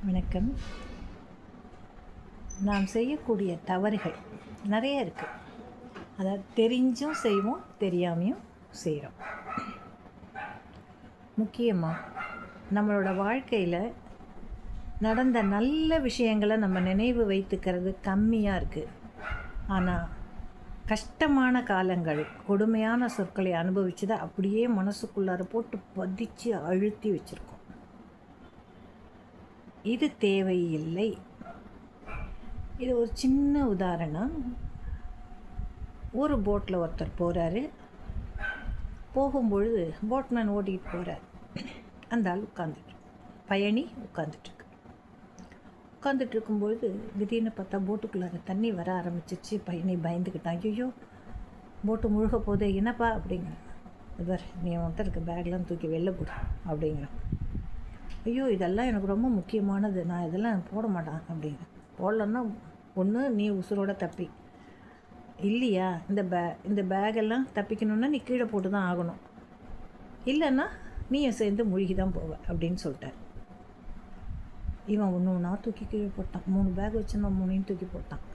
வணக்கம். நாம் செய்யக்கூடிய தவறுகள் நிறைய இருக்குது. அதாவது தெரிஞ்சும் செய்வோம், தெரியாமையும் செய்கிறோம். முக்கியமாக நம்மளோட வாழ்க்கையில் நடந்த நல்ல விஷயங்களை நம்ம நினைவு வைத்துக்கிறது கம்மியாக இருக்குது. ஆனால் கஷ்டமான காலங்கள், கொடுமையான சொற்களை அனுபவிச்சதை அப்படியே மனசுக்குள்ளார போட்டு பதிச்சு அழுத்தி வச்சுருக்கோம். இது தேவையில்லை. இது ஒரு சின்ன உதாரணம். ஒரு போட்டில் ஒருத்தர் போகிறாரு. போகும்பொழுது போட்மேன் ஓட்டிகிட்டு போகிறார். அந்த ஆள் பயணி உட்காந்துட்டு இருக்கும்பொழுது திடீர்னு பார்த்தா போட்டுக்குள்ளார தண்ணி வர ஆரம்பிச்சிச்சு. பயணி பயந்துக்கிட்டான். ஐயோ, போட்டு முழுக போதே, என்னப்பா அப்படிங்கிற. இவர், நீ ஒருத்தருக்கு பேக்லாம் தூக்கி வெளில போடு அப்படிங்கிறான். ஐயோ, இதெல்லாம் எனக்கு ரொம்ப முக்கியமானது, நான் இதெல்லாம் போட மாட்டேன் அப்படிங்க. போடலன்னா ஒன்று நீ உசுரோட தப்பி, இல்லையா இந்த பேகெல்லாம் தப்பிக்கணுன்னா நீ கீழே போட்டு தான் ஆகணும், இல்லைன்னா நீயும் சேர்ந்து மூழ்கி தான் போவ அப்படின்னு சொல்லிட்டார். இவன் ஒன்று தூக்கி கீழே போட்டான். 3 பேக் வச்சுருந்தான், 3ஐயும் தூக்கி போட்டான்.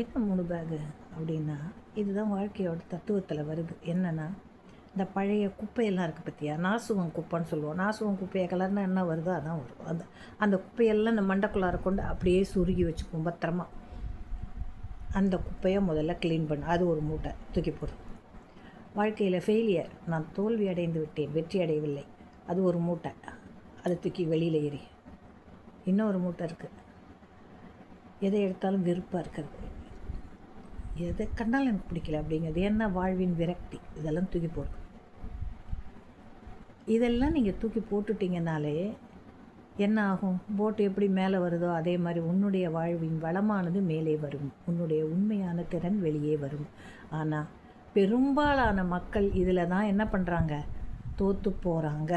என்ன 3 பேகு அப்படின்னா, இதுதான் வாழ்க்கையோட தத்துவத்தில் வருது. என்னென்னா, இந்த பழைய குப்பையெல்லாம் இருக்குது பற்றியா, நாசுவம் குப்பைன்னு சொல்லுவோம். நாசுவம் குப்பையை கலர்னா என்ன வருதோ அதான் வரும். அந்த குப்பையெல்லாம் இந்த மண்டைக்குள்ளார கொண்டு அப்படியே சுருகி வச்சுக்குவோம் பத்திரமா. அந்த குப்பையை முதல்ல க்ளீன் பண்ணு. அது ஒரு மூட்டை தூக்கி போடும். வாழ்க்கையில் ஃபெயிலியர், நான் தோல்வி அடைந்து விட்டேன், வெற்றி அடையவில்லை, அது ஒரு மூட்டை. அதை தூக்கி வெளியில் ஏறி. இன்னொரு மூட்டை இருக்குது, எதை எடுத்தாலும் வெறுப்பாக இருக்கிறது, எதை கண்டாலும் எனக்கு பிடிக்கல அப்படிங்கிறது, ஏன்னா வாழ்வின் விரக்தி. இதெல்லாம் தூக்கி போடும். இதெல்லாம் நீங்கள் தூக்கி போட்டுட்டிங்கனாலே என்ன ஆகும்? போட்டு எப்படி மேலே வருதோ அதே மாதிரி உன்னுடைய வாழ்வின் வளமானது மேலே வரும், உன்னுடைய உண்மையான திறன் வெளியே வரும். ஆனால் பெரும்பாலான மக்கள் இதில் தான் என்ன பண்ணுறாங்க? தோற்று போகிறாங்க.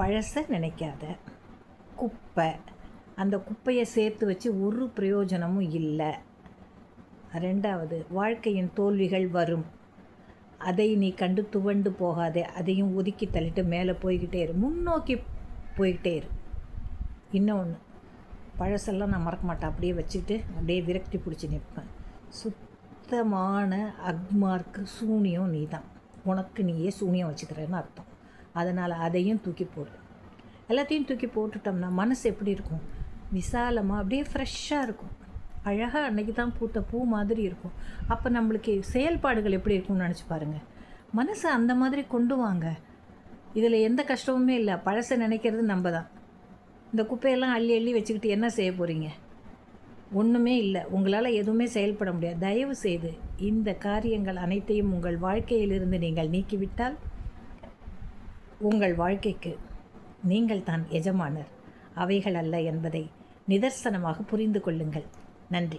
பழச நினைக்காத, குப்பை, அந்த குப்பையை சேர்த்து வச்சு ஒரு பிரயோஜனமும் இல்லை. 2வது, வாழ்க்கையின் தோல்விகள் வரும், அதை நீ கண்டு துவண்டு போகாதே, அதையும் ஒதுக்கி தள்ளிட்டு மேலே போய்கிட்டே இரு, முன்னோக்கி போய்கிட்டே இரு. இன்னொன்று, பழசெல்லாம் நான் மறக்க மாட்டேன், அப்படியே வச்சுக்கிட்டு அப்படியே விரக்தி பிடிச்சி நிற்பேன். சுத்தமான அக்மார்க்கு சூனியம் நீ தான், உனக்கு நீயே சூனியம் வச்சுக்கிறேன்னு அர்த்தம். அதனால் அதையும் தூக்கி போடு. எல்லாத்தையும் தூக்கி போட்டுட்டோம்னா மனசு எப்படி இருக்கும்? விசாலமாக அப்படியே ஃப்ரெஷ்ஷாக இருக்கும். அழகாக அன்றைக்கி தான் பூத்த பூ மாதிரி இருக்கும். அப்போ நம்மளுக்கு செயல்பாடுகள் எப்படி இருக்கும்னு நினச்சி பாருங்கள். மனசை அந்த மாதிரி கொண்டு வாங்க. இதில் எந்த கஷ்டமுமே இல்லை. பழசை நினைக்கிறது நம்ம தான். இந்த குப்பையெல்லாம் அள்ளி அள்ளி வச்சுக்கிட்டு என்ன செய்ய போகிறீங்க? ஒன்றுமே இல்லை. உங்களால் எதுவுமே செயல்பட முடியாது. தயவு செய்து இந்த காரியங்கள் அனைத்தையும் உங்கள் வாழ்க்கையிலிருந்து நீங்கள் நீக்கிவிட்டால் உங்கள் வாழ்க்கைக்கு நீங்கள் தான் எஜமானர், அவைகள் அல்ல என்பதை நிதர்சனமாக புரிந்து கொள்ளுங்கள். நன்றி.